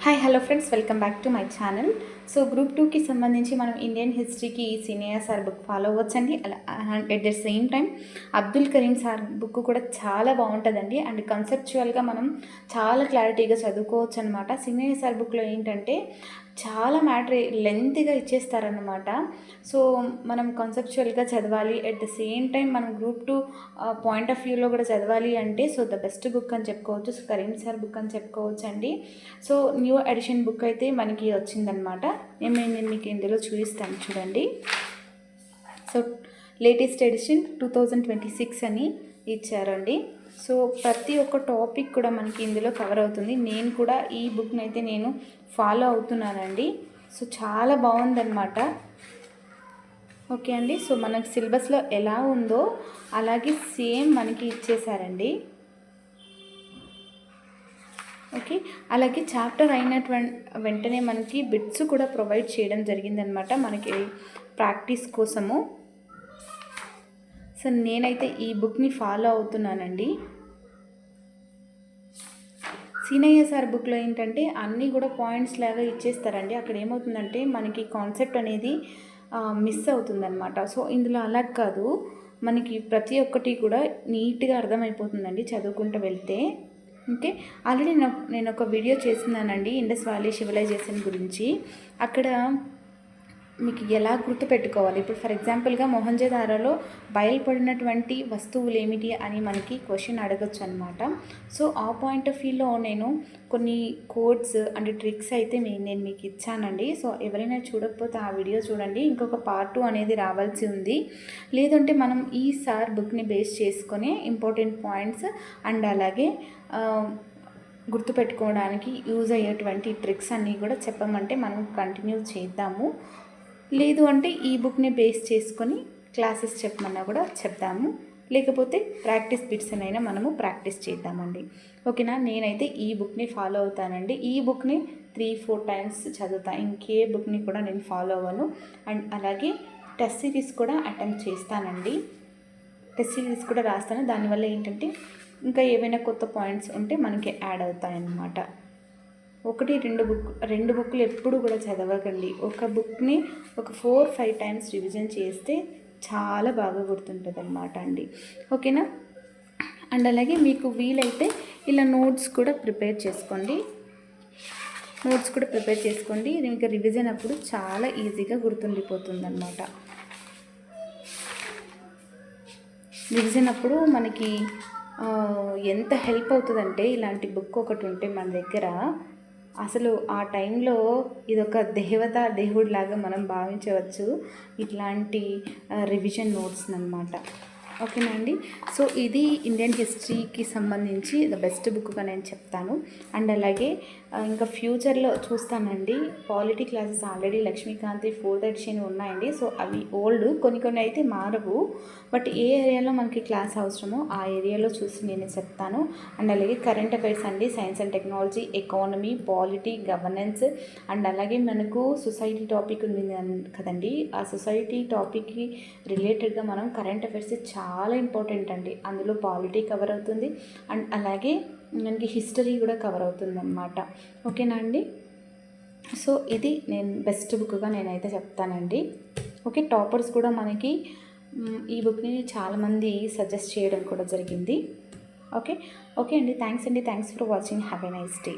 Hi hello friends, welcome back to my channel. So group 2కి సంబంధించి మనం Indian హిస్టరీకి సీనియర్ సార్ బుక్ ఫాలో అవ్వచ్చండి. అలా at the same time Abdul Karim sir book కూడా చాలా బాగుంటుందండి. అండ్ కన్సెప్చువల్గా మనం చాలా క్లారిటీగా చదువుకోవచ్చు అనమాట. సీనియర్ సార్ బుక్లో ఏంటంటే చాలా మ్యాటర్ లెంతీగా ఇచ్చేస్తారనమాట. సో మనం కాన్సెప్చువల్గా చదవాలి, ఎట్ ద సేమ్ టైం మనం గ్రూప్ 2 పాయింట్ ఆఫ్ వ్యూలో కూడా చదవాలి అంటే సో ద బెస్ట్ బుక్ అని చెప్పుకోవచ్చు. సో కరీం సార్ బుక్ అని చెప్పుకోవచ్చు అండి. సో న్యూ ఎడిషన్ బుక్ అయితే మనకి వచ్చిందనమాట. నేను మీకు ఇందులో చూపిస్తాను చూడండి. సో లేటెస్ట్ ఎడిషన్ 2026 అని ఇచ్చారండి. సో ప్రతి ఒక్క టాపిక్ కూడా మనకి ఇందులో కవర్ అవుతుంది. నేను కూడా ఈ బుక్ని అయితే నేను ఫాలో అవుతున్నానండి. సో చాలా బాగుందన్నమాట. ఓకే అండి. సో మనకి సిలబస్లో ఎలా ఉందో అలాగే సేమ్ మనకి ఇచ్చేసారండి. ఓకే, అలాగే చాప్టర్ వెంటనే మనకి బిట్స్ కూడా ప్రొవైడ్ చేయడం జరిగిందనమాట మనకి ప్రాక్టీస్ కోసము. సో నేనైతే ఈ బుక్ని ఫాలో అవుతున్నానండి. సీనయ్య సార్ బుక్లో ఏంటంటే అన్నీ కూడా పాయింట్స్ లాగా ఇచ్చేస్తారండి. అక్కడ ఏమవుతుందంటే మనకి కాన్సెప్ట్ అనేది మిస్ అవుతుందన్నమాట. సో ఇందులో అలా కాదు, మనకి ప్రతి ఒక్కటి కూడా నీట్గా అర్థమైపోతుందండి చదువుకుంటూ వెళ్తే. ఓకే, ఆల్రెడీ నేను ఒక వీడియో చేస్తున్నానండి ఇండస్ వ్యాలీ సివిలైజేషన్ గురించి. అక్కడ మీకు ఎలా గుర్తుపెట్టుకోవాలి, ఇప్పుడు ఫర్ ఎగ్జాంపుల్గా మొహంజదారోలో బయలుపడినటువంటి వస్తువులు ఏమిటి అని మనకి క్వశ్చన్ అడగచ్చు అనమాట. సో ఆ పాయింట్ ఆఫ్ వ్యూలో నేను కొన్ని కోడ్స్ అండ్ ట్రిక్స్ అయితే నేను మీకు ఇచ్చానండి. సో ఎవరైనా చూడకపోతే ఆ వీడియో చూడండి. ఇంకొక పార్ట్ 2 అనేది రావాల్సి ఉంది. లేదంటే మనం ఈ సార్ బుక్ని బేస్ చేసుకొని ఇంపార్టెంట్ పాయింట్స్ అండ్ అలాగే గుర్తుపెట్టుకోవడానికి యూజ్ అయ్యేటువంటి ట్రిక్స్ అన్నీ కూడా చెప్పమంటే మనం కంటిన్యూ చేద్దాము. లేదు అంటే ఈ బుక్ని బేస్ చేసుకొని క్లాసెస్ చెప్పమన్నా కూడా చెప్తాము. లేకపోతే ప్రాక్టీస్ బిట్స్ అయినా మనము ప్రాక్టీస్ చేద్దామండి. ఓకేనా, నేనైతే ఈ బుక్ని ఫాలో అవుతానండి. ఈ బుక్ని 3-4 టైమ్స్ చదువుతాను. ఇంకే బుక్ని కూడా నేను ఫాలో అవ్వను. అండ్ అలాగే టెస్ట్ సిరీస్ కూడా అటెంప్ట్ చేస్తానండి. టెస్ట్ సిరీస్ కూడా రాస్తాను. దానివల్ల ఏంటంటే ఇంకా ఏవైనా కొత్త పాయింట్స్ ఉంటే మనకి యాడ్ అవుతాయన్నమాట. 2 బుక్లు ఎప్పుడు కూడా చదవకండి. ఒక బుక్ని ఒక 4-5 టైమ్స్ రివిజన్ చేస్తే చాలా బాగా గుర్తుంటుంది అన్నమాట అండి. ఓకేనా, అండ్ అలాగే మీకు వీలైతే ఇలా నోట్స్ కూడా ప్రిపేర్ చేసుకోండి. ఇంకా రివిజన్ అప్పుడు చాలా ఈజీగా గుర్తుండిపోతుంది అన్నమాట. రివిజన్ అప్పుడు మనకి ఎంత హెల్ప్ అవుతుందంటే ఇలాంటి బుక్ ఒకటి ఉంటే మన దగ్గర అసలు ఆ టైంలో ఇదొక దేవుడిలాగా మనం భావించవచ్చు ఇట్లాంటి రివిజన్ నోట్స్ అన్నమాట. ఓకేనా అండి. సో ఇది ఇండియన్ హిస్టరీకి సంబంధించి ద బెస్ట్ బుక్గా నేను చెప్తాను. అండ్ అలాగే ఇంకా ఫ్యూచర్లో చూస్తానండి. Polity classes already Laxmikanth 4th edition ఉన్నాయండి. సో అవి ఓల్డ్, కొన్ని అయితే మారవు. బట్ ఏ ఏరియాలో మనకి క్లాస్ అవసరమో ఆ ఏరియాలో చూసి నేను చెప్తాను. అండ్ అలాగే కరెంట్ అఫైర్స్ అండి, science and technology, economy, polity, governance and అలాగే మనకు సొసైటీ టాపిక్ ఉంది కదండి. ఆ సొసైటీ టాపిక్కి రిలేటెడ్గా మనం కరెంట్ అఫైర్స్ చాలా ఇంపార్టెంట్ అండి. అందులో పాలిటీ కవర్ అవుతుంది అండ్ అలాగే మనకి హిస్టరీ కూడా కవర్ అవుతుంది అన్నమాట. ఓకేనా అండి. సో ఇది నేను బెస్ట్ బుక్గా నేనైతే చెప్తానండి. ఓకే, టాపర్స్ కూడా మనకి ఈ బుక్ని చాలామంది సజెస్ట్ చేయడం కూడా జరిగింది. ఓకే అండి. Thanks for watching. Have a nice day.